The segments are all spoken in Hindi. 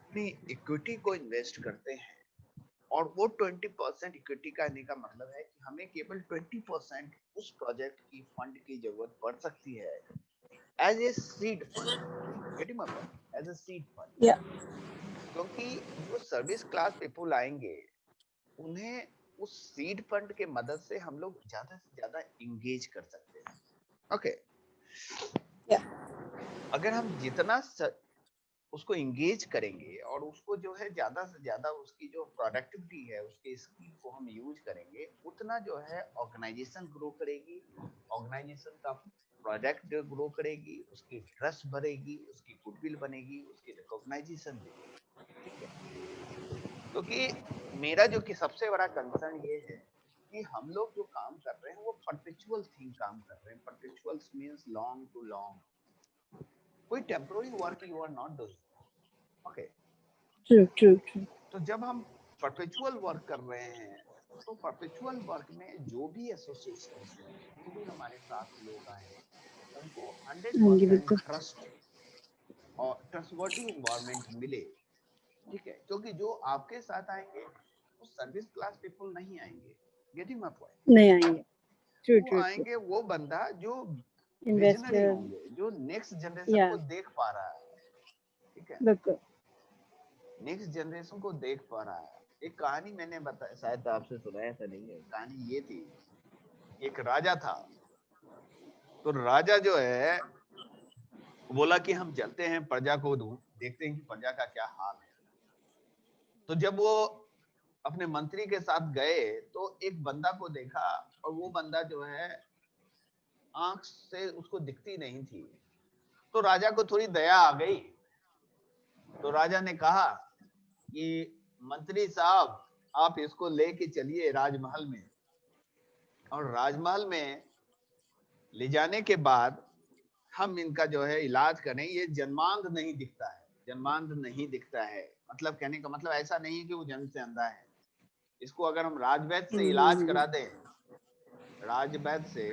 अपनी इक्विटी को इन्वेस्ट करते हैं और वो 20% इक्विटी का आने का मतलब है कि हमें केवल 20% उस प्रोजेक्ट की फंड की जरूरत पड़ सकती है as a seed fund, getting my point, as a seed fund. या क्योंकि जो सर्विस क्लास पीपल आएंगे उन्हें उस सीड फंड के मदद से हम लोग ज्यादा से ज्यादा इंगेज कर सकते हैं। ओके, या अगर हम जितना उसको इंगेज करेंगे और उसको जो है ज्यादा से ज्यादा उसकी जो प्रोडक्टिविटी है उसके स्किल को हम यूज करेंगे उतना जो है ऑर्गेनाइजेशन ग्रो करेगी, ऑर्गेनाइजेशन का प्रोडक्ट ग्रो करेगी, उसकी ट्रस्ट बढ़ेगी, उसकी गुडविल बनेगी, उसकी रिकॉग्नाइजेशन देगी। ठीक है, क्योंकि मेरा जो कि सबसे बड़ा कंसर्न ये है कि हम लोग जो काम कर रहे हैं वो परपेचुअल थिंग काम कर रहे हैं। Perpetual means long to long, कोई temporary work you are not doing. Okay, true true true तो जब हम परपेचुअल वर्क कर रहे हैं तो परपेचुअल वर्क में जो भी एसोसिएशन हैं, जो भी हमारे साथ लोग आए हैं, उनको हाँ जी 100% बिल्कुल ट्रस्ट और ट्रस्टवर्दी इन्वायरमेंट मिले। ठीक है, क्योंकि जो आपके साथ आएंगे वो सर्विस क्लास पीपल नहीं आएंगे, गेटिंग माय पॉइंट। नहीं आएंगे ट्रू वो ट्रू ट्रू आएंगे वो बंदा जो विजनरी इन्वेस्टर होंगे, जो नेक्स्ट जनरेशन या को देख पा रहा है। ठीक है, बिल्कुल नेक्स्ट जनरेशन को देख पा रहा है। एक कहानी मैंने बताया, शायद आपसे सुनाया था, नहीं है, कहानी ये थी, एक राजा था। तो राजा जो है बोला कि हम चलते हैं प्रजा को देखते हैं कि प्रजा का क्या हाल है। तो जब वो अपने मंत्री के साथ गए तो एक बंदा को देखा और वो बंदा जो है आंख से उसको दिखती नहीं थी। तो राजा को थोड़ी दया आ गई। तो राजा ने कहा कि मंत्री साहब आप इसको लेके चलिए राजमहल में, और राजमहल में ले जाने के बाद हम इनका जो है इलाज करें। ये जन्मांध नहीं दिखता है, जन्मांध नहीं दिखता है, मतलब कहने का मतलब ऐसा नहीं है कि वो जन्म से अंधा है। इसको अगर हम राजवैद्य से इलाज हम्म। करा दें, राजवैद्य से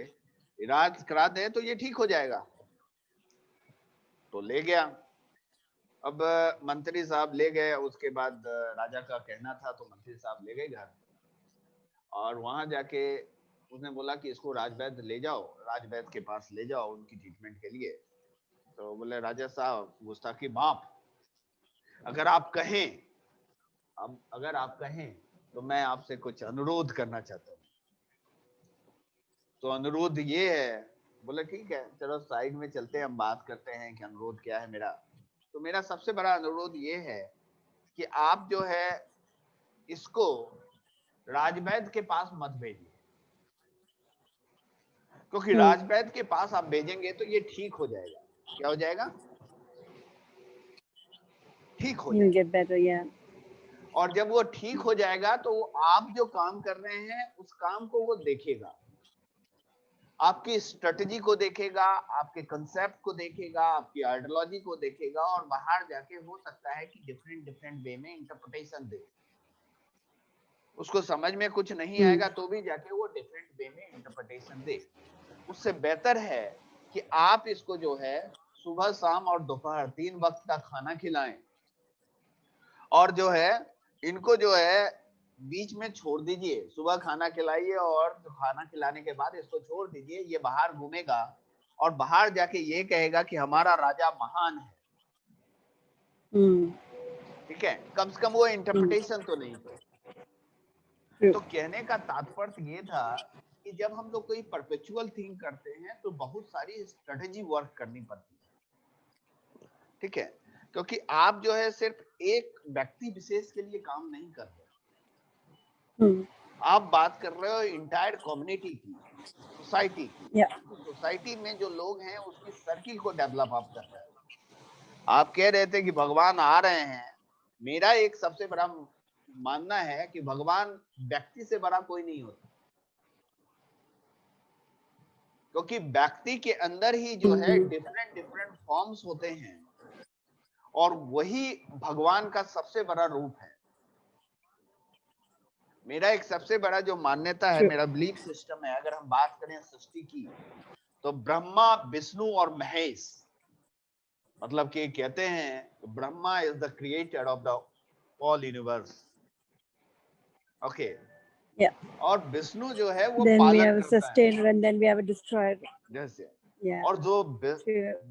इलाज करा दें तो ये ठीक हो जाएगा। तो ले गया। अब मंत्री साहब ले गए, उसके बाद राजा का कहना था तो मंत्री साहब ले गए घर, और वहां जाके उसने बोला कि इसको राजवैद्य ले जाओ, राजवैद्य के पास ले जाओ उनकी ट्रीटमेंट के लिए। तो बोले राजा साहब गुस्ताखी माफ, अगर आप कहें, अब अगर आप कहें तो मैं आपसे कुछ अनुरोध करना चाहता हूँ। तो अनुरोध ये है। बोले ठीक है चलो साइड में चलते हैं, हम बात करते हैं कि अनुरोध क्या है मेरा। तो मेरा सबसे बड़ा अनुरोध ये है कि आप जो है इसको राजवैद्य के पास मत भेजिए, क्योंकि राजवैद्य के पास आप भेजेंगे तो ये ठीक हो जाएगा। क्या हो जाएगा? ठीक हो You'll get जाएगा। better, yeah. और जब वो ठीक हो जाएगा तो आप जो काम कर रहे हैं उस काम को वो देखेगा, आपकी स्ट्रेटजी को देखेगा, आपके कंसेप्ट को देखेगा, आपकी आइडियोलॉजी को देखेगा, और बाहर जाके हो सकता है कि डिफरेंट डिफरेंट वे में इंटरप्रिटेशन दे। उसको समझ में कुछ नहीं Hmm. आएगा तो भी जाके वो डिफरेंट वे में इंटरप्रिटेशन दे। उससे बेहतर है कि आप इसको जो है सुबह शाम और दोपहर 3 वक्त का खाना खिलाएं, और जो है इनको जो है बीच में छोड़ दीजिए। सुबह खाना खिलाइए और खाना खिलाने के बाद इसको छोड़ दीजिए, ये बाहर घूमेगा और बाहर जाके ये कहेगा कि हमारा राजा महान है। Hmm. ठीक है, कम से कम वो Hmm. इंटरप्रिटेशन तो नहीं करे। True. तो कहने का तात्पर्य ये था कि जब हम लोग कोई परपेचुअल थिंग करते हैं तो बहुत सारी स्ट्रेटेजी वर्क करनी पड़ती है। ठीक है, क्योंकि आप जो है सिर्फ एक व्यक्ति विशेष के लिए काम नहीं कर रहे, Hmm. आप बात कर रहे हो इंटायर कम्युनिटी की, सोसाइटी की। Yeah. सोसाइटी में जो लोग हैं उसकी सर्किल को डेवलप आप कर रहे हो। आप कह रहे थे कि भगवान आ रहे हैं, मेरा एक सबसे बड़ा मानना है कि भगवान व्यक्ति से बड़ा कोई नहीं होता, क्योंकि व्यक्ति के अंदर ही जो है Hmm. डिफरेंट डिफरेंट फॉर्म्स होते हैं, और वही भगवान का सबसे बड़ा रूप है। मेरा एक सबसे बड़ा जो मान्यता है, True. मेरा बिलीफ सिस्टम है, अगर हम बात करें सृष्टि की, तो ब्रह्मा विष्णु और महेश, मतलब कि कहते हैं Brahma is the creator of the all universe, okay, Yeah. और विष्णु जो है वो Then we पालन have a करता है, sustainer and then we have a destroyer. जैसे, Yeah. और True.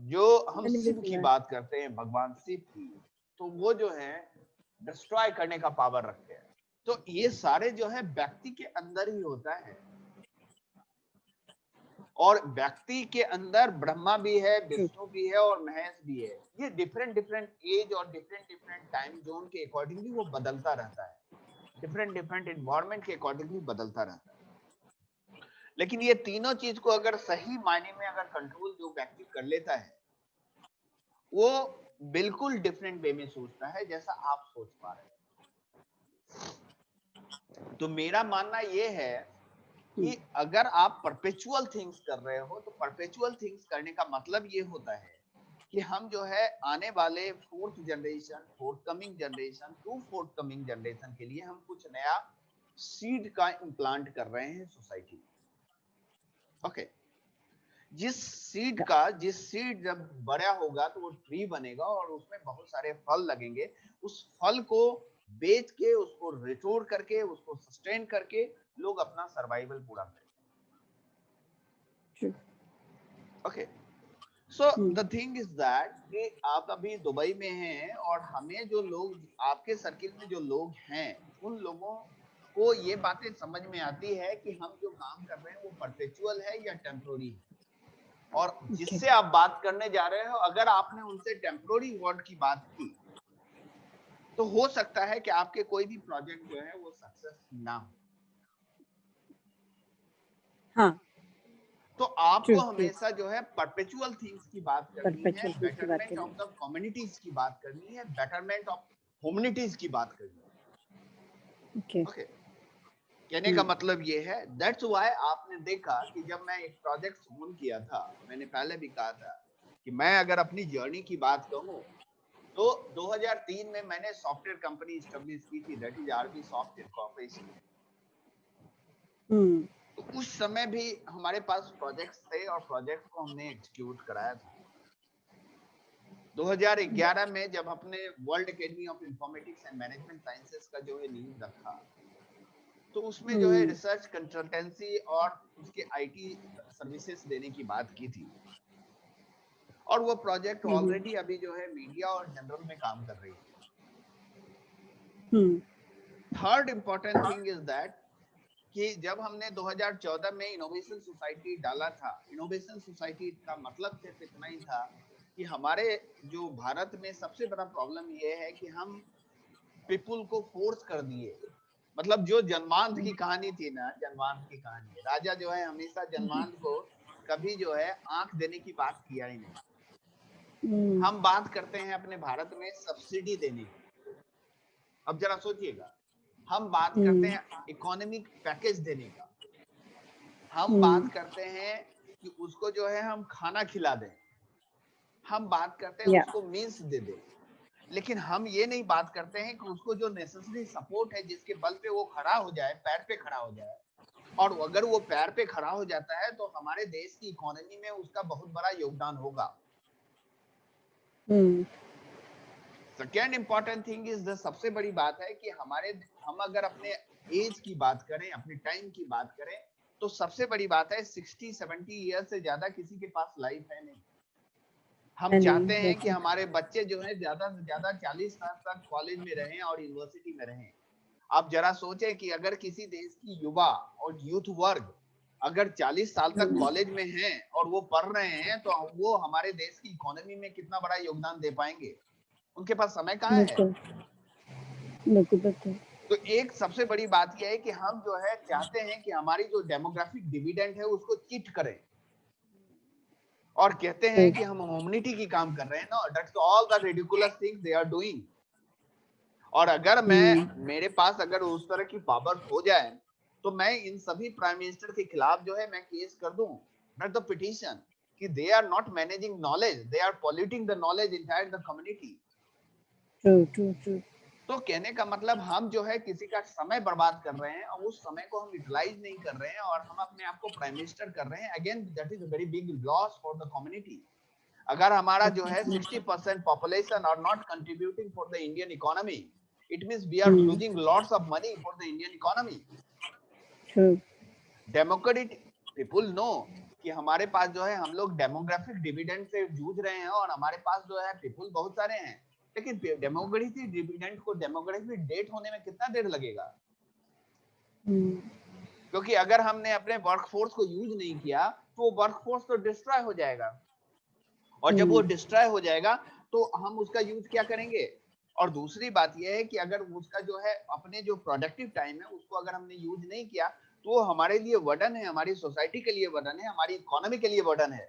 जो हम मैंने भी शिव की सुना है। बात करते हैं, भगवान शिव की, तो वो जो है डिस्ट्रॉय करने का पावर रखते हैं। तो ये सारे जो है व्यक्ति के अंदर ही होता है, और व्यक्ति के अंदर ब्रह्मा भी है, विष्णु भी है और महेश भी है। ये डिफरेंट डिफरेंट एज और डिफरेंट डिफरेंट टाइम जोन के अकॉर्डिंगली वो बदलता रहता है, डिफरेंट डिफरेंट एनवायरनमेंट के अकॉर्डिंगली बदलता रहता है। लेकिन ये तीनों चीज को अगर सही मायने में अगर कंट्रोल जो व्यक्ति कर लेता है, वो बिल्कुल डिफरेंट वे में सोचता है जैसा आप सोच पा रहे हैं। तो मेरा मानना ये है कि अगर आप परपेचुअल थिंग्स कर रहे हो, तो परपेचुअल थिंग्स करने का मतलब ये होता है कि हम जो है आने वाले fourth generation, fourth coming generation to fourth coming generation के लिए हम कुछ नया सीड का इम्प्लांट कर रहे हैं सोसाइटी में, ओके। जिस सीड जब बड़ा होगा तो वो ट्री बनेगा और उसमें बहुत सारे फल लगेंगे। उस फल को बेच के, उसको रिटोर करके, उसको सस्टेन करके लोग अपना सर्वाइवल पूरा करेंगे, okay. So the thing is that कि आप अभी दुबई में हैं और हमें जो लोग आपके सर्किल में जो लोग हैं, उन लोगों को ये बातें समझ में आती है कि हम जो काम कर रहे हैं वो परपेचुअल है या टेम्पोररी है। और जिससे आप बात करने जा रहे हो, अगर आपने उनसे टेम्पोररी वर्ड की बात की, तो हो सकता है कि आपके कोई भी प्रोजेक्ट जो है वो सक्सेस ना हो। हाँ, तो आपको हमेशा जो है परपेचुअल थिंग्स की बात करनी है, बेटरमेंट ऑफ द कम्युनिटीज की बात करनी है, बेटरमेंट ऑफ ह्यूमैनिटीज की बात करनी है, ओके। कहने का मतलब ये है, दैट्स व्हाई आपने देखा कि जब मैं एक प्रोजेक्ट ओन किया था, मैंने पहले भी कहा था कि मैं अगर अपनी जर्नी की बात कहूं तो 2003 में मैंने सॉफ्टवेयर कंपनी एस्टेब्लिश की थी, that is RB software corporation. तो उस समय भी हमारे पास प्रोजेक्ट्स थे और प्रोजेक्ट को हमने एग्जीक्यूट कराया था। 2011 में जब अपने world academy of informatics and management sciences का जो है नींव रखा, तो उसमें जो है रिसर्च कंसल्टेंसी और उसके आईटी सर्विसेज देने की बात की थी, और वो प्रोजेक्ट ऑलरेडी अभी जो है मीडिया और जनरल में काम कर रही है। Third important thing is that कि जब हमने 2014 में इनोवेशन सोसाइटी डाला था, इनोवेशन सोसाइटी का मतलब सिर्फ इतना ही था कि हमारे जो भारत में सबसे बड़ा प्रॉब्लम ये है कि हम पीपुल को फोर्स कर दिए। मतलब जो जनमांत की कहानी थी ना, जनमांत की कहानी, राजा जो है हमेशा जनमांत को कभी जो है आंख देने की बात किया ही नहीं। हम बात करते हैं अपने भारत में सब्सिडी देने की। अब जरा सोचिएगा, हम बात करते हैं इकोनॉमिक पैकेज देने का, हम बात करते हैं कि उसको जो है हम खाना खिला दें, हम बात करते हैं उसको मीन्स दे दें, लेकिन हम ये नहीं बात करते हैं कि उसको जो नेसेसरी सपोर्ट है जिसके बल पे वो खड़ा हो जाए, पैर पे खड़ा हो जाए, और अगर वो पैर पे खड़ा हो जाता है तो हमारे देश की इकोनॉमी में उसका बहुत बड़ा योगदान होगा। Second important thing is the सबसे बड़ी बात है कि हम अगर अपने एज की बात करें, अपने टाइम की बात करें, तो सबसे बड़ी बात है 60-70 ईयर से ज्यादा किसी के पास लाइफ है नहीं। हम चाहते हैं कि हमारे बच्चे जो है ज्यादा से ज्यादा 40 साल तक कॉलेज में रहें और यूनिवर्सिटी में रहें। आप जरा सोचें कि अगर किसी देश की युवा और यूथ वर्ग अगर 40 साल तक कॉलेज में हैं और वो पढ़ रहे हैं, तो वो हमारे देश की इकोनॉमी में कितना बड़ा योगदान दे पाएंगे? उनके पास समय कहाँ है? तो एक सबसे बड़ी बात यह है कि हम जो है चाहते हैं कि हमारी जो डेमोग्राफिक डिविडेंड है उसको चीट करें, और कहते हैं कि हम ह्यूमैनिटी की काम कर रहे हैं ना, that's all the ridiculous things they are doing. और अगर मेरे पास अगर उस तरह की पावर हो जाए तो मैं इन सभी प्राइम मिनिस्टर के खिलाफ जो है मैं केस कर दूं, नॉट द पिटीशन, कि they are not managing knowledge, they are polluting the knowledge inside the community. True. तो कहने का मतलब हम जो है किसी का समय बर्बाद कर रहे हैं और उस समय को हम यूटिलाइज नहीं कर रहे हैं और हम अपने आप को प्राइम मिनिस्टर कर रहे हैं। Again that is a very big loss for the community. अगर हमारा जो है 60% population are not contributing for the Indian economy, it means we are losing lots of money for the Indian economy. True. Democratic people know कि हमारे पास जो है हम लोग डेमोग्राफिक डिविडेंड से जूझ रहे हैं और हमारे पास जो है पीपुल बहुत सारे हैं, लेकिन डेमोक्रेटिक डिविडेंड को डेमोग्राफिक डेट होने में कितना देर लगेगा? क्योंकि अगर हमने अपने वर्कफोर्स को यूज नहीं किया तो वर्कफोर्स तो डिस्ट्रॉय हो जाएगा, और जब वो डिस्ट्रॉय हो जाएगा तो हम उसका यूज क्या करेंगे? और दूसरी बात यह है कि अगर उसका जो है अपने जो प्रोडक्टिव टाइम है उसको अगर हमने यूज नहीं किया तो वो हमारे लिए वर्डन है, हमारी सोसाइटी के लिए वर्डन है, हमारी इकोनॉमी के लिए वर्डन है।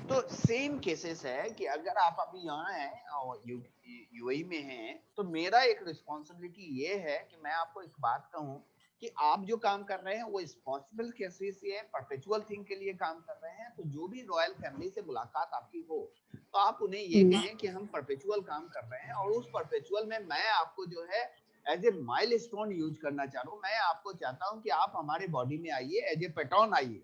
तो सेम केसेस है कि अगर आप अभी यहाँ हैं और यूएई में हैं, तो मेरा एक रिस्पॉन्सिबिलिटी ये है कि मैं आपको एक बात कहूँ कि आप जो काम कर रहे हैं वो पॉसिबल केसेस से है, परपेचुअल थिंग के लिए काम कर रहे हैं। तो जो भी रॉयल फैमिली से मुलाकात आपकी हो तो आप उन्हें ये कहें कि हम परपेचुअल काम कर रहे हैं, और उस परपेचुअल में मैं आपको जो है एज ए माइलस्टोन यूज करना चाह रहा हूँ। मैं आपको चाहता हूँ कि आप हमारे बॉडी में आइए, एज ए पेटॉन आइए,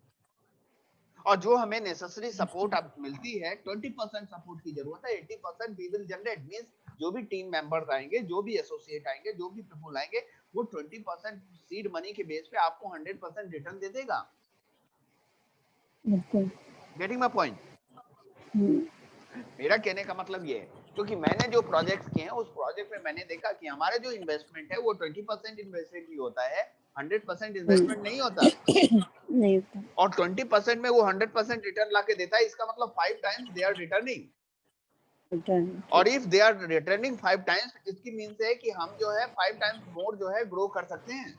और जो हमें नेसेसरी सपोर्ट अब मिलती है 20% सपोर्ट की जरूरत है, 80% वी विल जनरेट। मींस जो भी टीम मेंबर्स आएंगे, जो भी एसोसिएट आएंगे, जो भी पीपल आएंगे, वो 20% सीड मनी के बेस पे आपको 100% रिटर्न दे देगा। Getting my point? मेरा कहने का मतलब ये है, क्योंकि मैंने जो प्रोजेक्ट्स किए हैं उस प्रोजेक्ट में मैंने देखा कि हमारा जो इन्वेस्टमेंट है वो 20% इन्वेस्टमेंट ही होता है, 100% इन्वेस्टमेंट नहीं होता। नहीं होता। और 20% में वो 100% रिटर्न लाके देता है, इसका मतलब 5 टाइम्स दे आर रिटर्निंग। और if they are returning 5 times, इसकी मीन्स है कि हम जो है 5 टाइम्स मोर जो है ग्रो कर सकते हैं।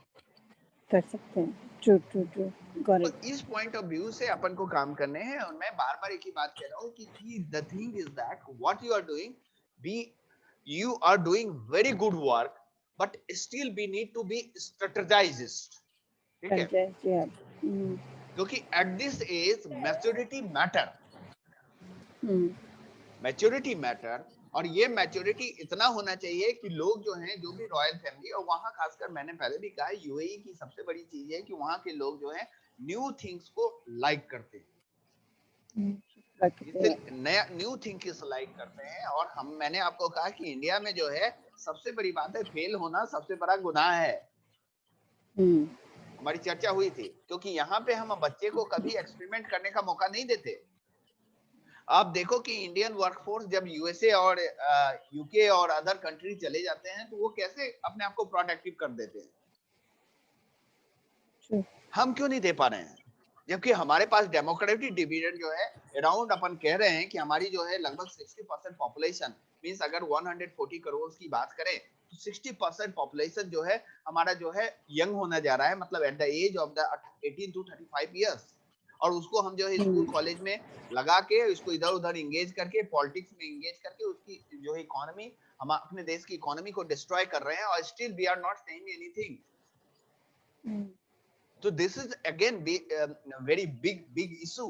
ट्रू ट्रू ट्रू, गॉट तो इट। इस पॉइंट ऑफ व्यू से अपन को काम करने हैं, और मैं बार बार एक ही बात कह रहा हूँ कि the thing is that what you are doing, you are doing very good work, but still we need to be strategized। ठीक है? क्योंकि at this age maturity matter, maturity matter. और ये मैच्योरिटी इतना होना चाहिए कि लोग जो हैं, जो भी रॉयल फैमिली, और वहां खासकर मैंने पहले भी कहा यूएई की सबसे बड़ी चीज है कि वहां के लोग जो हैं न्यू थिंग्स को लाइक करते हैं, नया न्यू थिंग्स लाइक करते हैं। और मैंने आपको कहा कि इंडिया में जो है सबसे बड़ी बात है, फेल होना सबसे बड़ा गुनाह है। हमारी चर्चा हुई थी, क्योंकि यहाँ पे हम बच्चे को कभी एक्सपेरिमेंट करने का मौका नहीं देते। आप देखो कि इंडियन वर्कफोर्स जब यूएसए और यूके और अदर कंट्री चले जाते हैं तो वो कैसे अपने आप को प्रोडक्टिव कर देते हैं, हम क्यों नहीं दे पा रहे हैं? जबकि हमारे पास डेमोक्रेटिक डिविडेंड जो है अराउंड, अपन कह रहे हैं कि हमारी जो है लगभग 60% पॉपुलेशन, मींस अगर 140 करोड़ की बात करें तो 60% पॉपुलेशन जो है हमारा जो है यंग होना जा रहा है, मतलब at the age of the 18 to 35 years. और उसको हम जो है स्कूल कॉलेज में लगा के, इसको इधर उधर इंगेज करके, पॉलिटिक्स में इंगेज करके उसकी जो है इकोनॉमी, हम अपने देश की इकोनॉमी को डिस्ट्रॉय कर रहे हैं, और still we are not saying anything. So this is again very big issue.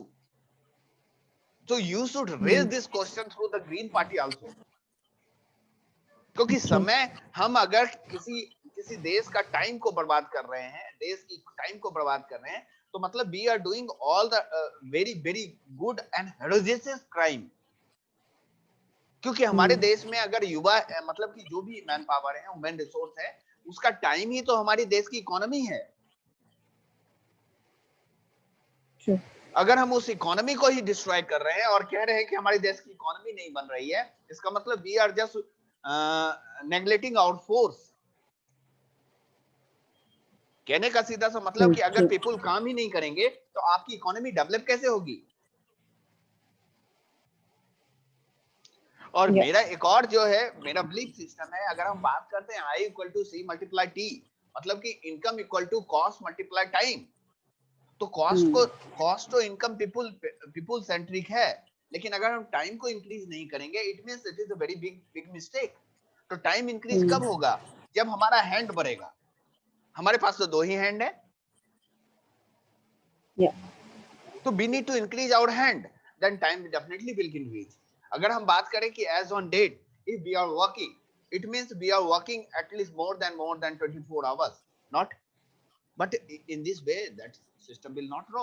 So you should raise this question through the Green Party also. क्योंकि समय, हम अगर किसी देश का टाइम को बर्बाद कर रहे हैं, देश की टाइम को बर्बाद कर रहे हैं, तो मतलब we are doing all the very good and heroic crime। क्योंकि हमारे देश में अगर युवा, मतलब कि जो भी मैन पावर है, ह्यूमन रिसोर्स है, उसका टाइम ही तो हमारी देश की इकोनॉमी है। अगर हम उस इकोनॉमी को ही डिस्ट्रॉय कर रहे हैं और कह रहे हैं कि हमारे देश की इकोनॉमी नहीं बन रही है, इसका मतलब we are just neglecting our force. कहने का सीधा सा मतलब कि अगर पीपल काम ही नहीं करेंगे तो आपकी इकोनॉमी डेवलप कैसे होगी? और मेरा एक और जो है मेरा बिलीफ सिस्टम है, अगर हम बात करते हैं I = C × T, मतलब कि income equal to cost multiply time. तो कॉस्ट तो इनकम पीपल सेंट्रिक है, लेकिन अगर हम टाइम को इंक्रीज नहीं करेंगे, it means it is a very big mistake. तो टाइम इंक्रीज कब होगा? जब हमारा हैंड बढ़ेगा। हमारे पास तो 2 ही हैंड है, तो we need to increase our hand, then time definitely will increase. अगर हम बात करें कि age on date if we are working, it means we are working at least more than 24 hours, not, but in this way that system will not grow।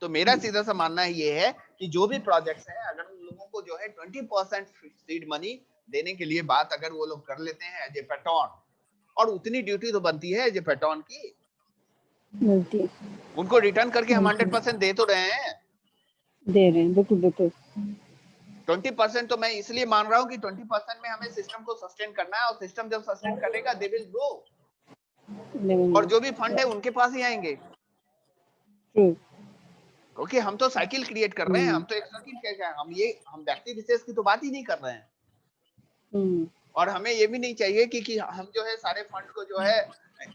तो मेरा सीधा सा मानना ये है कि जो भी प्रोजेक्ट्स है, अगर उन लोगों को जो है 20% सीड मनी देने के लिए बात अगर वो लोग कर लेते हैं एज ए पैटर्न, और उतनी ड्यूटी तो बनती है एज ए पैटर्न की, मिलती है, उनको रिटर्न करके हम मिलती है, 100% दे तो रहे हैं। दे रहे हैं, बिल्कुल बिल्कुल। 20% तो मैं इसलिए मान रहा हूँ कि 20% में हमें सिस्टम को सस्टेन करना है, और सिस्टम जब सस्टेन करेगा दे विल ग्रो, और जो भी फंड है उनके पास ही आएंगे, ट्रू। क्योंकि हम तो साइकिल क्रिएट कर रहे हैं, हम तो एक सर्किट क्या, हम व्यक्ति विशेष की तो बात ही नहीं कर रहे हैं। और हमें ये भी नहीं चाहिए कि हम जो है सारे फंड को जो है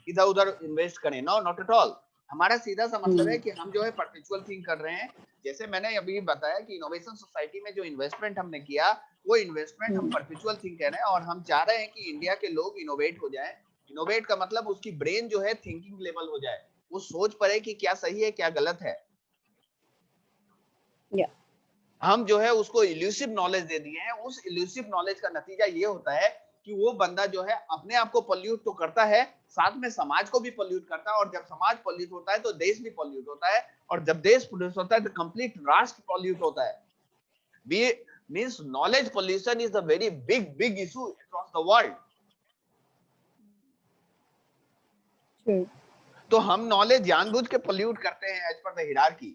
इधर उधर इन्वेस्ट करें, नो नॉट एट ऑल। हमारा सीधा सा मतलब है कि हम जो है परपेचुअल थिंक कर रहे हैं। जैसे मैंने अभी बताया कि इनोवेशन सोसाइटी में जो इन्वेस्टमेंट हमने किया, वो इन्वेस्टमेंट हम परपेचुअल थिंक कर रहे हैं, और हम चाह रहे हैं कि इंडिया के लोग इनोवेट हो जाएं। इनोवेट का मतलब उसकी ब्रेन जो है थिंकिंग लेवल हो जाए, वो सोच पाए कि क्या सही है क्या गलत है। हम जो है उसको इल्यूसिव नॉलेज दे दिए हैं। उस इल्यूसिव नॉलेज का नतीजा ये होता है कि वो बंदा जो है अपने आप को पॉल्यूट तो करता है, साथ में समाज को भी पॉल्यूट करता है, और जब समाज पॉल्यूट होता है तो देश भी पॉल्यूट होता है, और जब देश पॉल्यूट होता है तो कंप्लीट राष्ट्र पॉल्यूट होता है। Means knowledge pollution is a very big issue across the world. तो हम नॉलेज जानबूझ के पॉल्यूट करते हैं एज पर द हिरार्की,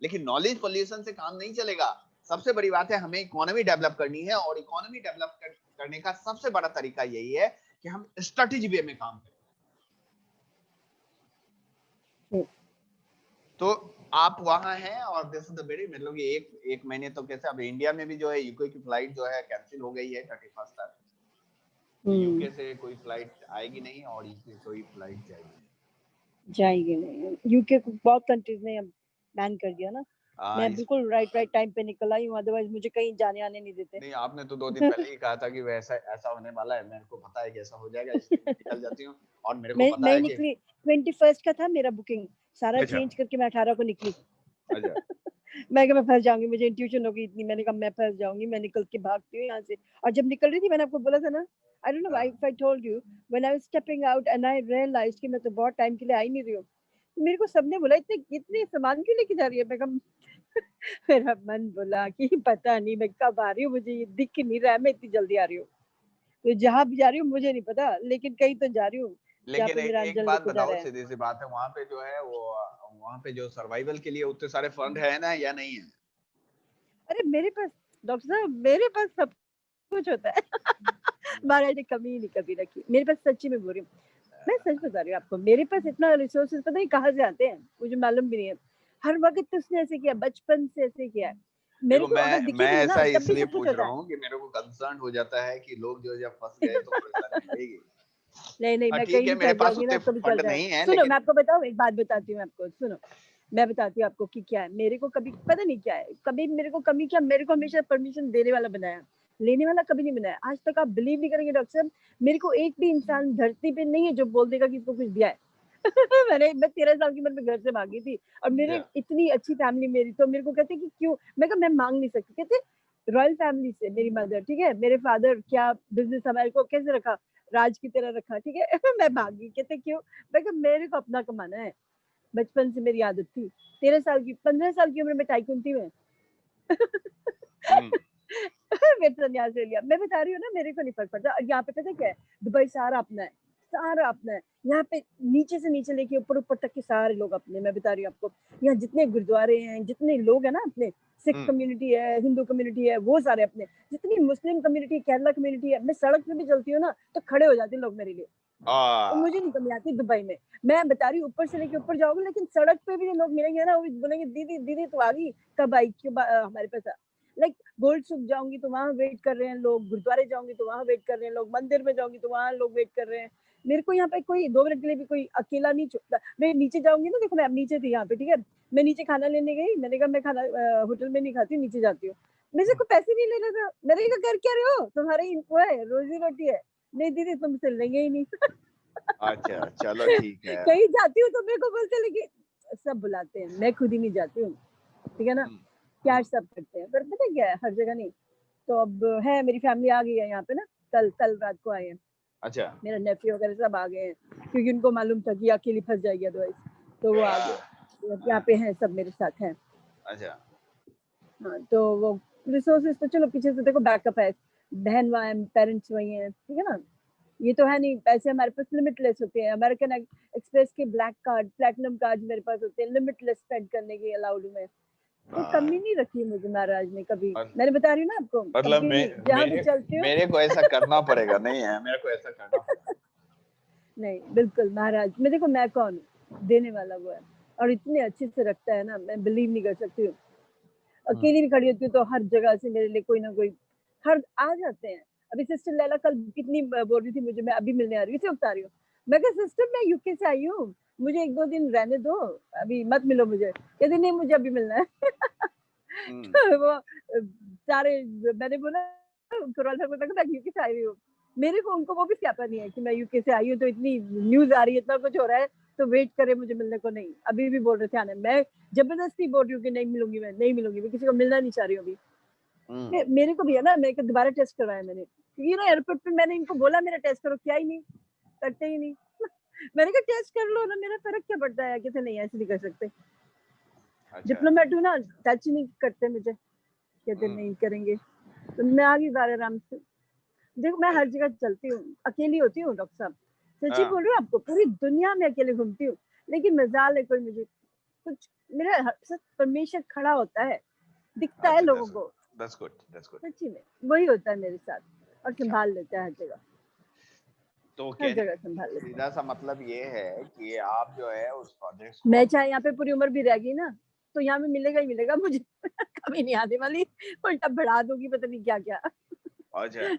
लेकिन नॉलेज पॉल्यूशन से काम नहीं चलेगा। सबसे बड़ी बात है हमें इकोनॉमी डेवलप करनी है, और इकोनॉमी डेवलप करने का सबसे बड़ा तरीका यही है कि हम स्ट्रेटेजी वे में काम करें। तो आप वहां हैं, और दिस इज द वेरी मतलब एक महीने तो कैसे, अब इंडिया में भी जो है यूके की फ्लाइट जो है कैंसिल हो गई है 31 तक। यूके से कोई फ्लाइट आएगी नहीं, और यूके कोई फ्लाइट जाएगी नहीं। यूके को बहुत कंट्रीज ने बैन कर दिया ना। मैं बिल्कुल राइट टाइम पे निकल आई हूँ, अदरवाइज मुझे कहीं जाने आने नहीं देते। नहीं, आपने तो 2 दिन पहले ही कहा था कि वैसा ऐसा होने वाला है, मेरे को पता है कि ऐसा हो जाएगा, इसलिए निकल जाती हूँ। और मेरे को पता मैं है कि निकली 21 का था मेरा बुकिंग, सारा चेंज करके मैं 18 को निकली। अच्छा। मैं कहा मैं फंस जाऊंगी, मुझे इंट्यूशन होगी इतनी, मैंने कहा मैं फंस जाऊंगी, मैं निकल के भागती हूँ यहाँ से। और जब निकल रही थी, मैंने आपको बोला था ना, I don't know if I told you, when I was stepping out and I realized कि मैं तो बहुत टाइम के लिए आई नहीं रही हूँ, तो मेरे को सबने बोला इतने सामान क्यों लेके जा रही है। मैं कहा मेरा मन बोला कि पता नहीं मैं कब आ रही हूँ, मुझे ये दिख नहीं रहा है मैं इतनी जल्दी आ रही हूँ। तो जहाँ भी जा रही हूँ मुझे नहीं पता, लेकिन कहीं तो जा रही हूँ। लेकिन एक बात बताओ, सीधी सी बात है, वहाँ पे जो है वो वहाँ पे जो सर्वाइवल के लिए उतने सारे फंड है ना, या नहीं है? अरे मेरे पास डॉक्टर साहब, मेरे पास सब कुछ होता है। महाराज ने कमी नहीं कभी रखी मेरे पास, सच्ची में बोल रही हूँ, मैं सच बता रही हूँ आपको, मेरे पास इतना रिसोर्सेज पता नहीं कहाँ से आते हैं, मुझे मालूम भी नहीं है। हर वक्त तो उसने ऐसे किया, बचपन से ऐसे किया है। मेरे को अगर दिखे मैं भी ऐसा ना तब भी इसलिए सब कुछ पूछ होता रहा है। हूँ कि मेरे को कंसर्न हो जाता है कि लोग जो जब फंस गए तो परेशानी होगी। नहीं मैं ठीक कहीं है, भी मेरे फंस पास जाऊंगी ना उतने तो भी फंड चल जाए। नहीं है, सुनो लेकिन मैं आपको बताऊँ, एक बात बताती हूँ आपको, सुनो मैं बताती हूँ आपको कि क्या है, मेरे को कभी पता नहीं क्या है, कभी मेरे को कमी क्या, मेरे को हमेशा परमिशन देने वाला बनाया, लेने वाला कभी नहीं बनाया आज तक। आप बिलीव नहीं करेंगे डॉक्टर साहब, मेरे को एक भी इंसान धरती पे नहीं है जो बोल देगा कि इसको कुछ दिया है। मैं 13 साल की उम्र में घर से भागी थी, और मेरे इतनी अच्छी फैमिली मेरी, तो मेरे को कहते कि क्यों, मैं कहा मैं मांग नहीं सकती। कहते रॉयल फैमिली से मेरी मदर, ठीक है, मेरे फादर क्या बिजनेस हमारे को कैसे रखा, राज की तरह रखा, ठीक है। मैं भागी, कहते क्यों, मैं कहा मेरे को अपना कमाना है, बचपन से मेरी आदत थी। 13 साल की 15 साल की उम्र में टाइकून थी मैं। मेरे संन्यास ले लिया, मैं बता रही हूँ ना, मेरे को नहीं फर्क पड़ता। और यहाँ पे पता क्या है, दुबई सारा अपना है, सारा अपना है। यहाँ पे नीचे से नीचे लेके ऊपर ऊपर तक के सारे लोग अपने, मैं बता रही हूँ आपको, यहाँ जितने गुरुद्वारे हैं, जितने लोग हैं ना अपने, सिख कम्युनिटी है, हिंदू कम्युनिटी है, वो सारे अपने, जितनी मुस्लिम कम्युनिटी, केरला कम्युनिटी है, मैं सड़क पे भी चलती हूँ ना तो खड़े हो जाते हैं लोग मेरे लिए। तो मुझे नहीं कमी आती दुबई में, मैं बता रही हूँ, ऊपर से लेके ऊपर जाओगे, लेकिन सड़क पे भी लोग मिलेंगे ना, वो बोलेंगे दीदी दीदी तो आ गई, कब आई, क्यों हमारे पास। लाइक गोल्ड सुख जाऊंगी तो वहां वेट कर रहे हैं लोग, गुरुद्वारे जाऊंगी तो वहां वेट कर रहे हैं लोग, मंदिर में जाऊंगी तो वहां लोग वेट कर रहे हैं। मेरे को यहाँ पे कोई 2 मिनट के लिए भी कोई अकेला नहीं छूटता। मैं नीचे जाऊंगी ना, देखो मैं अब नीचे थी यहाँ पे, ठीक है, मैं नीचे खाना लेने गई, मैंने कहा मैं खाना होटल में नहीं खाती, नीचे जाती हूँ। मेरे से कोई पैसे नहीं ले रहे थे, मैंने कहा कर क्या रहे हो, तुम्हारा इनको है, रोजी रोटी है। नहीं दीदी तुमसे लेंगे ही नहीं। अच्छा, चलो ठीक है। कहीं जाती हूँ तो मेरे को बोलते, लेकिन सब बुलाते हैं, मैं खुद ही नहीं जाती हूँ, ठीक है ना, प्यार सब करते हैं, पर पता क्या है, हर जगह नहीं। तो अब है, मेरी फैमिली आ गई है यहाँ पे ना, कल रात को आए हैं। अच्छा, मेरा नेफ्यू वगैरह सब आ गए हैं, क्योंकि उनको मालूम था कि अकेली फंस जाएगी अदरवाइज, तो वो आ गए, यहाँ पे हैं सब मेरे साथ हैं। अच्छा। हाँ, तो वो रिसोर्सेज तो चलो पीछे से देखो बैकअप है, बहन वहाँ है, पेरेंट्स वही हैं, ठीक है ना? ये तो है नहीं, पैसे हमारे पास लिमिटलेस होते हैं। अमेरिकन एक्सप्रेस के ब्लैक कार्ड, प्लैटिनम कार्ड मेरे पास होते हैं, लिमिटलेस स्पेंड करने के अलाउड में। कोई कमी नहीं रखी है मुझे महाराज ने कभी। और मैंने बता रही हूँ ना आपको, मतलब कभी नहीं, जहाँ भी मेरे चलती हूँ मेरे को ऐसा करना पड़ेगा, नहीं है मेरे को ऐसा करना पड़ेगा। नहीं, बिल्कुल महाराज, मैं देखो मैं कौन हूँ, देने वाला वो है, और इतने अच्छे से रखता है ना, मैं बिलीव नहीं कर सकती हूँ। अकेली भी खड़ी होती हूँ तो हर जगह से मेरे लिए कोई ना कोई हर आ जाते हैं। अभी सिस्टर लैला कल कितनी बोल रही थी मुझे, मैं अभी मिलने आ रही हूँ, इसी वक्त आ रही हूँ। मैं कहा सिस्टर मैं यूके से आई हूँ, मुझे 1-2 दिन रहने दो, अभी मत मिलो मुझे। कहती नहीं मुझे अभी मिलना है। हम्म। तो वो सारे मैंने बोला कुरान सर को लगा मैं यूके से आई हूँ। मेरे को उनको वो भी स्यापा नहीं है कि मैं यूके से आई हूँ, तो इतनी न्यूज आ रही है, इतना कुछ हो रहा है, तो वेट करे मुझे मिलने को। नहीं, अभी भी बोल रहे थे आने, मैं जबरदस्ती बोल रही हूँ कि नहीं मिलूंगी, मैं नहीं मिलूंगी, मैं किसी को मिलना नहीं चाह रही हूँ अभी। मेरे को भी है ना, मेरे को दोबारा टेस्ट करवाया मैंने, क्योंकि ना एयरपोर्ट पे मैंने इनको बोला मेरा टेस्ट करो, किया ही नहीं, करते ही नहीं। मैंने कहा टेस्ट कर लो ना, मेरा फर्क क्या पड़ता है? कहते नहीं ऐसे नहीं कर सकते, अच्छा। डिप्लोमेट हूँ ना, टच नहीं करते मुझे, कहते हम्म। नहीं करेंगे। तो मैं आ गई बार आराम से। देखो मैं हर जगह चलती हूँ, अकेली होती हूँ डॉक्टर साहब, सच्ची हाँ। बोल रही हूँ आपको, पूरी दुनिया में अकेले घूमती हूँ, लेकिन मजाल है कोई मुझे कुछ, मेरा साथ परमेश्वर खड़ा होता है, दिखता है अच्छा, लोगों को, दैट्स गुड, दैट्स गुड। सच्ची में वही होता है मेरे साथ, और क्या संभाल लेता है हर जगह, तो हर कहने जगह का संभाल लेता है। सीधा सा मतलब ये है कि आप जो है उस प्रोजेक्ट्स मैं को। चाहे यहाँ पे पूरी उम्र भी रह गई ना, तो यहाँ पे मिलेगा ही मिलेगा मुझे। कभी नहीं आने वाली, उल्टा बढ़ा दूंगी पता नहीं क्या क्या। अच्छा।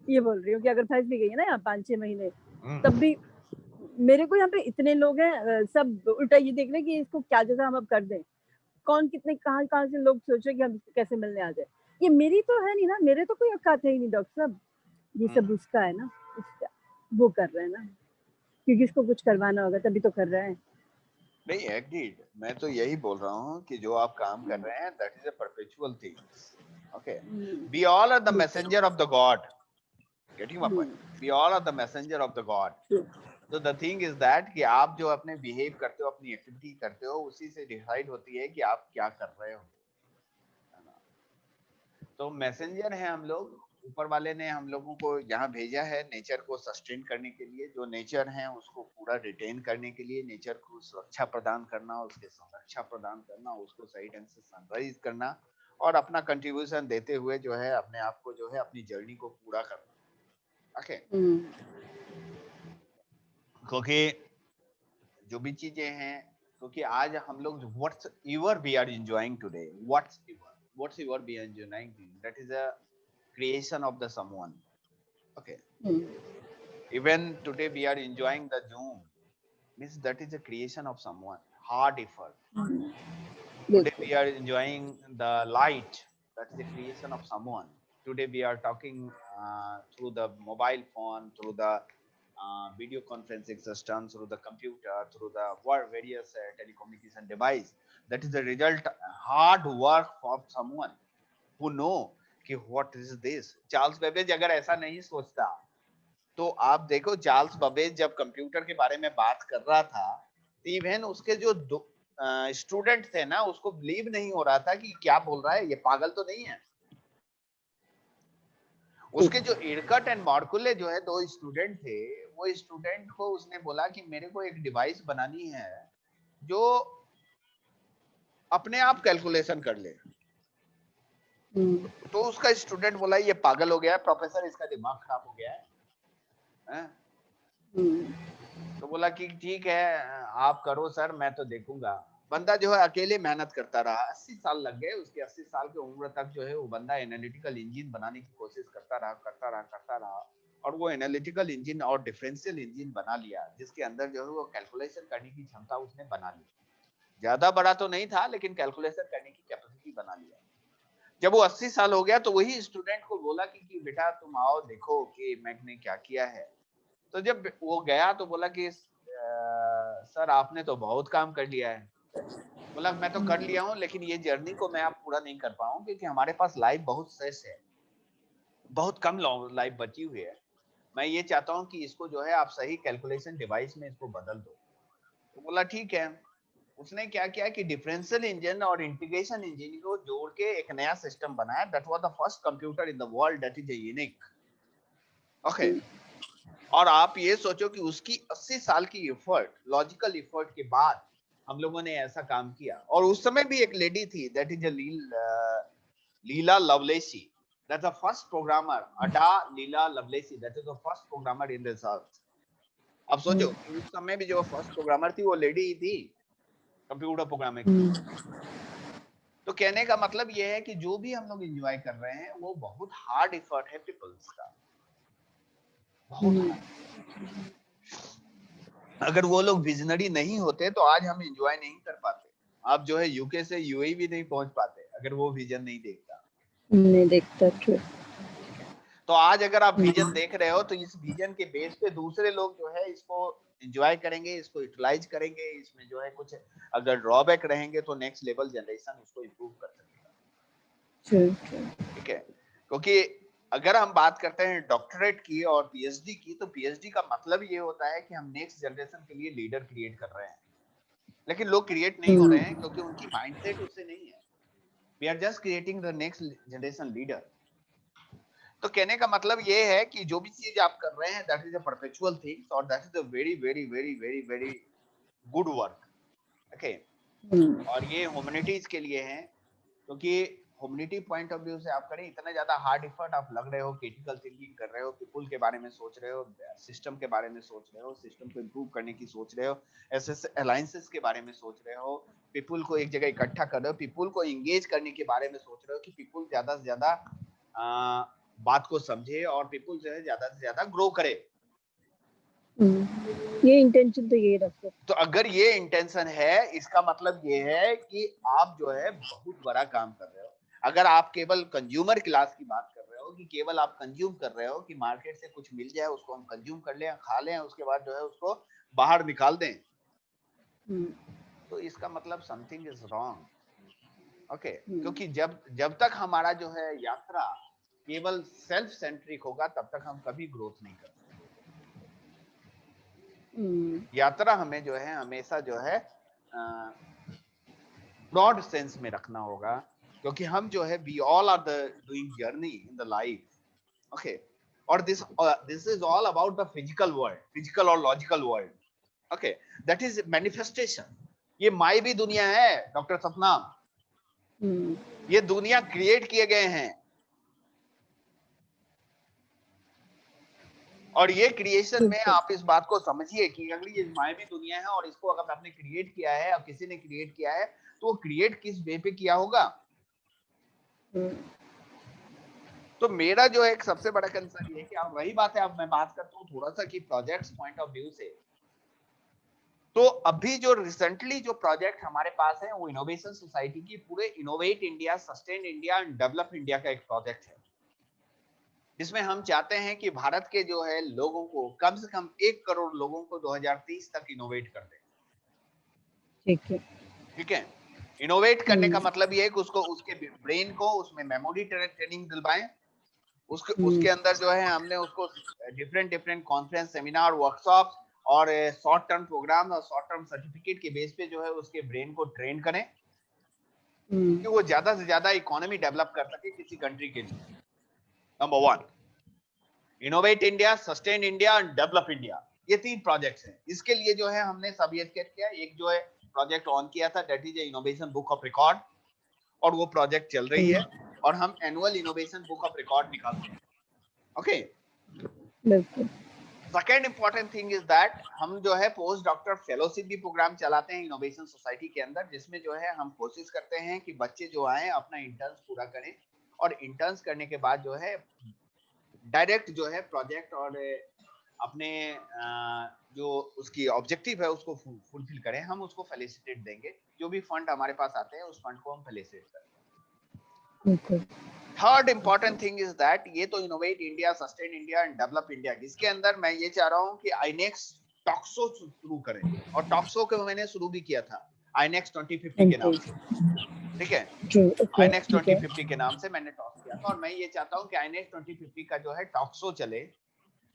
ये बोल रही हूँ कि अगर फंस भी गई है ना यहाँ 5-6 महीने, तब हम्म। भी मेरे को यहाँ पे इतने लोग हैं, सब उल्टा ये देख रहे हैं कि इसको क्या जगह हम अब कर दें, कौन कितने कहाँ कहाँ से लोग सोच रहे हैं कि हम इसको कैसे मिलने आ जाए। ये मेरी तो है नहीं ना, मेरे तो कोई औकात है ही नहीं डॉक्टर साहब, ये सब हम्म। उसका है ना, उसका, वो कर रहे हैं ना, क्योंकि इसको कुछ करवाना होगा तभी तो कर रहा है। नहीं, एग्रीड, मैं तो यही बोल रहा हूँ कि जो आप काम कर रहे हैं that is a perpetual thing. Okay. We all are the messenger of the God, getting my point. We all are the messenger of the God. तो द थिंग इज दैट कि आप जो अपने बिहेव करते हो, अपनी एक्टिविटी करते हो, उसी से डिसाइड होती है कि आप क्या कर रहे हो, है ना? तो मैसेंजर हैं हम लोग। ऊपर वाले ने हम लोगों को यहाँ भेजा है नेचर को सस्टेन करने के लिए, जो नेचर है उसको पूरा रिटेन करने के लिए, नेचर को सुरक्षा प्रदान करना, उसके संरक्षा प्रदान करना, उसको सही ढंग से सनराइज करना, और अपना कंट्रीब्यूशन देते हुए जो है अपने आप को जो है अपनी जर्नी को पूरा करना। ओके। क्योंकि जो भी चीजें हैं, क्योंकि आज हम लोग what's ever we are enjoying today, what's ever we are enjoying, that is a creation of the someone. Okay. Even today we are enjoying the Zoom, means that is a creation of someone, hard effort. Today बिल्कुल। we are enjoying the light, that is a creation of someone. Today we are talking through the mobile phone, through the video conferencing system, through the computer, through the various telecommunication device. That is the result, hard work of someone who know कि what is this. Charles Babbage अगर ऐसा नहीं सोचता, तो आप देखो चार्ल्स बेबेज जब कंप्यूटर के बारे में बात कर रहा था, इवन उसके जो स्टूडेंट थे ना, उसको बिलीव नहीं हो रहा था कि क्या बोल रहा है, ये पागल तो नहीं है। उसके जो इरकट एंड मार्कुले जो है दो स्टूडेंट थे, वो स्टूडेंट को उसने बोला कि मेरे को एक डिवाइस बनानी है जो अपने आप कैलकुलेशन कर ले। तो उसका स्टूडेंट बोला ये पागल हो गया है प्रोफेसर, इसका दिमाग खराब हो गया है? तो बोला कि ठीक है आप करो सर, मैं तो देखूंगा। बंदा जो है अकेले मेहनत करता रहा, 80 साल लग गए उसके, 80 साल की उम्र तक जो है वो बंदा एनालिटिकल इंजन बनाने की कोशिश करता रहा, और वो एनालिटिकल इंजन और डिफरेंशियल इंजन बना लिया, जिसके अंदर जो है वो कैलकुलेशन करने की क्षमता उसने बना ली। ज्यादा बड़ा तो नहीं था, लेकिन कैलकुलेशन करने की कैपेसिटी बना लिया। जब वो 80 साल हो गया तो वही स्टूडेंट को बोला कि बेटा तुम आओ देखो कि मैंने क्या किया है। तो जब वो गया तो बोला कि सर आपने तो बहुत काम कर लिया है। बोला मैं तो कर लिया हूँ, लेकिन ये जर्नी को मैं आप पूरा नहीं कर पाऊँ, क्योंकि हमारे पास लाइफ बहुत शेष है, बहुत कम लाइफ बची हुई है। मैं ये चाहता हूँ कि इसको जो है आप सही कैलकुलेशन डिवाइस में इसको बदल दो। तो बोला ठीक है। उसने क्या किया कि डिफरेंशियल इंजन और इंटीग्रेशन इंजन को जोड़ के एक नया सिस्टम बनाया। That was the first computer in the world that is unique. Okay, और आप ये सोचो कि उसकी 80 साल की एफर्ट, लॉजिकल एफर्ट के बाद हम लोगों ने ऐसा काम किया। और उस समय भी एक लेडी थी, that is Lila Lovelace, that the first programmer, Ada Lila Lovelace, that is the first programmer in this earth. अब सोचो कि उस समय भी जो फर्स्ट प्रोग्रामर थी वो लेडी ही थी कंप्यूटर प्रोग्रामिंग की। तो कहने का मतलब ये है कि जो भी हम लोग एंजॉय कर रहे हैं वो बहुत हार्ड एफर्ट है पीपल्स का, बहुत हार्ड। अगर वो लोग विजनरी नहीं होते तो आज हम एंजॉय नहीं कर पाते। आप जो है यूके से यूएई भी नहीं पहुंच पाते अगर वो विजन नहीं देखता। नहीं देखता। ट्रू। तो आज अगर आप विजन देख रहे हो तो इस विजन के बेस पे दूसरे लोग जो है इसको एंजॉय करेंगे, इसको यूटिलाइज करेंगे। इसमें जो है कुछ अगर ड्रॉबैक रहेंगे तो नेक्स्ट लेवल जनरेशन उसको इंप्रूव कर सकेगा। ठीक है, क्योंकि अगर हम बात करते हैं डॉक्टरेट की और पीएचडी की, तो पीएचडी का मतलब ये होता है कि हम नेक्स्ट जनरेशन के लिए लीडर क्रिएट कर रहे हैं। लेकिन लोग क्रिएट नहीं हो रहे हैं क्योंकि उनकी माइंडसेट उससे नहीं है। We are just creating the next generation leader. तो कहने का मतलब ये है कि जो भी चीज आप कर रहे हैं that is a perpetual thing और that is a very very very very very good work. Okay, और ये ह्यूमैनिटीज के लिए है, क्योंकि ह्यूमैनिटी पॉइंट ऑफ व्यू से आप करें, इतना ज्यादा हार्ड एफर्ट आप लग रहे हो, क्रिटिकल थिंकिंग कर रहे हो, पीपल के बारे में सोच रहे हो, सिस्टम के बारे में सोच रहे हो, सिस्टम को इंप्रूव करने की सोच रहे हो, ऐसे अलायंसेस के बारे में सोच रहे हो, पीपल को एक जगह इकट्ठा कर रहे हो, पीपल को एंगेज करने के बारे में सोच रहे हो कि पीपल ज्यादा से ज्यादा बात को समझे और पीपल जो है ज्यादा से ज्यादा ग्रो करे। ये इंटेंशन तो ये रखो। तो अगर ये इंटेंशन है, इसका मतलब ये है कि आप जो है बहुत बड़ा काम कर रहे हो। अगर आप केवल कंज्यूमर क्लास की बात कर रहे हो कि केवल आप कंज्यूम कर रहे हो कि मार्केट से कुछ मिल जाए उसको हम कंज्यूम कर लें, खा लें, उसके बाद जो है उसको बाहर निकाल दें, तो इसका मतलब समथिंग इज रॉन्ग। ओके, क्योंकि जब तक हमारा जो है यात्रा केवल सेल्फ सेंट्रिक होगा तब तक हम कभी ग्रोथ नहीं कर सकते। यात्रा हमें जो है हमेशा जो है ब्रॉड सेंस में रखना होगा, क्योंकि हम जो है we all are the doing journey in the life. Okay, और this is all about the physical world, physical और logical world. Okay, that is manifestation. ये माई भी दुनिया है डॉक्टर सतनाम, ये दुनिया क्रिएट किए गए हैं और ये क्रिएशन में आप इस बात को समझिए कि अगर ये मायावी दुनिया है और इसको अगर आपने क्रिएट किया है और किसी ने क्रिएट किया है तो वो क्रिएट किस वे पे किया होगा। तो मेरा जो एक सबसे बड़ा कंसर्न ये है कि अब वही बात है, अब मैं बात करता हूँ थोड़ा सा कि प्रोजेक्ट्स पॉइंट ऑफ व्यू से। तो अभी जो रिसेंटली जो प्रोजेक्ट हमारे पास है वो इनोवेशन सोसाइटी की पूरे innovate India, sustain India and develop India का एक प्रोजेक्ट है, जिसमें हम चाहते हैं कि भारत के जो है लोगों को कम से कम 1 करोड़ लोगों को 2030 तक इनोवेट कर दें। ठीक है, इनोवेट करने का मतलब ये है कि उसको उसके ब्रेन को उसमें मेमोरी ट्रेनिंग दिलवाएं, उसके अंदर जो है हमने उसको डिफरेंट कॉन्फ्रेंस, सेमिनार, वर्कशॉप और शॉर्ट टर्म प्रोग्राम और शॉर्ट टर्म सर्टिफिकेट के बेस पे जो है उसके ब्रेन को ट्रेन करें कि वो ज्यादा से ज्यादा इकोनॉमी डेवलप कर सके किसी कंट्री के लिए। Number 1 innovate India, sustain India and develop India, ये 3 प्रोजेक्ट्स हैं। इसके लिए जो है हमने सब ये किया, एक जो है प्रोजेक्ट ऑन किया था that is innovation book of record, और वो प्रोजेक्ट चल रही है और हम annual innovation book of record निकालते हैं। Okay, second important thing is that हम जो है पोस्ट डॉक्टर फेलोशिप भी प्रोग्राम चलाते हैं इनोवेशन सोसाइटी के अंदर, जिसमें जो है हम कोशिश करते हैं कि बच्चे जो आए अपना इंटर्न्स पूरा करें और इंटर्न्स करने के बाद जो है डायरेक्ट जो है प्रोजेक्ट और अपने जो उसकी ऑब्जेक्टिव है उसको फुलफिल करें। हम उसको फेलिसिटेट देंगे, जो भी फंड हमारे पास आते हैं उस फंड को हम फेलिसिटेट करेंगे। Third important thing is that ये तो innovate India, sustain India and develop India, इसके अंदर मैं ये चाह रहा हूँ कि आईनेक्स टॉक्सो शुरू करें, और टॉक्सो को मैंने शुरू भी किया था आईनेक्स 2050 के नाम से। ठीक है, आईनेक्स 2050 के नाम से मैंने टॉक किया था और मैं ये चाहता हूँ कि आईनेक्स 2050 का जो है टॉक्सो चले।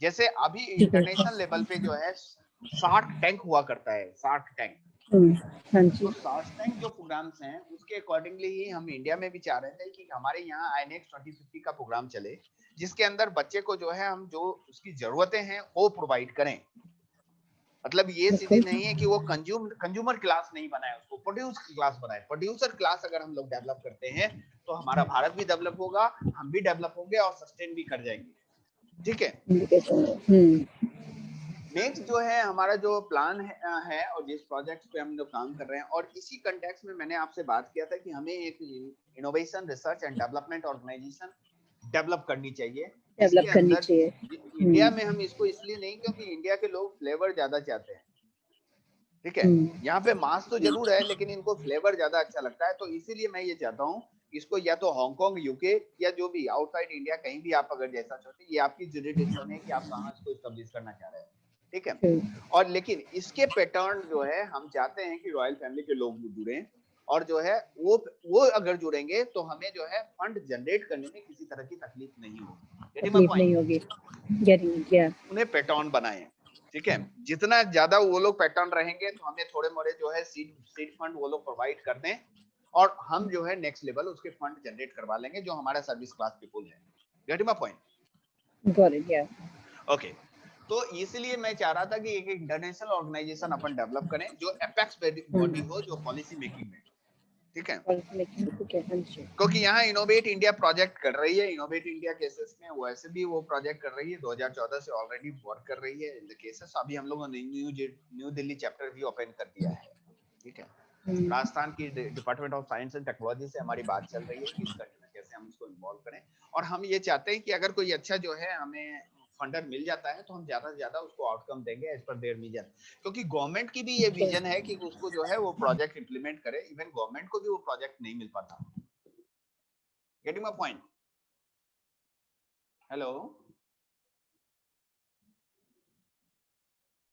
जैसे अभी इंटरनेशनल लेवल पे जो है शार्क टैंक हुआ करता है, शार्क टैंक, हाँ जी। तो शार्क टैंक जो प्रोग्राम्स हैं उसके अकॉर्डिंगली ही हम इंडिया में भी चाह रहे थे कि हमारे यहाँ INX 2050 का प्रोग्राम चले, जिसके अंदर बच्चे को जो है हम जो उसकी जरूरतें हैं वो प्रोवाइड करें। मतलब ये सीधी बिल्कुल। नहीं है कि वो कंज्यूमर क्लास नहीं बनाए, उसको प्रोड्यूस क्लास बनाए। प्रोड्यूसर क्लास अगर हम लोग डेवलप करते हैं तो हमारा भारत भी डेवलप होगा, हम भी डेवलप होंगे और सस्टेन भी कर जाएंगे। ठीक है। नेक्स्ट जो है हमारा जो प्लान है और जिस प्रोजेक्ट पे हम लोग काम कर रहे हैं, और इसी कंटेक्स्ट में मैंने आपसे बात किया था कि हमें एक innovation research and development organization develop करनी चाहिए, डेवलप जिसके करनी अंदर चाहिए। इंडिया में हम इसको इसलिए नहीं, क्योंकि इंडिया के लोग फ्लेवर ज्यादा चाहते हैं। ठीक है। यहाँ पे मास तो जरूर है लेकिन इनको फ्लेवर ज्यादा अच्छा लगता है, तो इसीलिए मैं ये चाहता हूँ इसको या तो हांगकांग, यूके या जो भी आउटसाइड इंडिया कहीं भी आप अगर जैसा चाहते हैं, ये आपकी जुरिडिक्शन है कि आप कहाँ इसको एस्टेब्लिश करना चाह रहे हैं। ठीक है। और लेकिन इसके पैटर्न जो है हम चाहते हैं कि रॉयल फैमिली के लोग जुड़े, और जो है वो अगर जुड़ेंगे तो हमें जो है फंड जनरेट करने में किसी तरह की तकलीफ नहीं होगी। तकलीफ नहीं होगी। उन्हें पैटर्न बनाए। ठीक है। जितना ज्यादा वो लोग पैटर्न रहेंगे तो हमें थोड़े मोड़े जो है सीड फंड वो लोग प्रोवाइड कर दें, और हम जो है नेक्स्ट लेवल उसके फंड जनरेट करवा लेंगे जो हमारा सर्विस क्लास पीपल है। Gate my point? Got it. या ओके। तो इसलिए मैं चाह रहा था कि एक इंटरनेशनल ऑर्गेनाइजेशन अपन डेवलप करें जो एपेक्स बॉडी हो, जो पॉलिसी मेकिंग में। ठीक है। क्योंकि यहाँ इनोवेट इंडिया प्रोजेक्ट कर रही है, इनोवेट इंडिया केसेस में वैसे भी वो प्रोजेक्ट कर रही है, 2014 से ऑलरेडी वर्क कर रही है इन द केसेस। अभी हम लोगों ने न्यू दिल्ली चैप्टर भी ओपन कर दिया है। ठीक है। राजस्थान की department of science and technology से हमारी बात चल रही है कि इस कंट्री में कैसे हम इसको इन्वॉल्व करें, और हम ये चाहते हैं कि अगर कोई अच्छा जो है हमें फंडर मिल जाता है तो हम ज्यादा से ज्यादा उसको आउटकम देंगे एज पर देयर विजन, क्योंकि गवर्नमेंट की भी ये विजन है कि उसको जो है वो प्रोजेक्ट इंप्लीमेंट करे। इवन गवर्नमेंट को भी वो प्रोजेक्ट नहीं मिल पाता। Getting my point? हेलो।